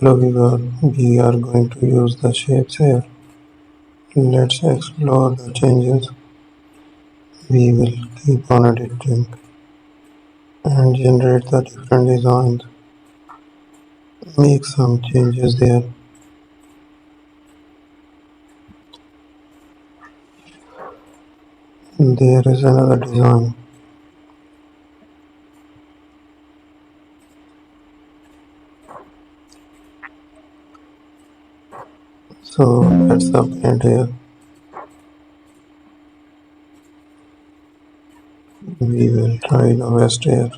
Hello viewer, we are going to use the shapes here. Let's explore the changes. We will keep on editing and generate the different designs. Make some changes there. There is another design. So let's update here. We will try the west here.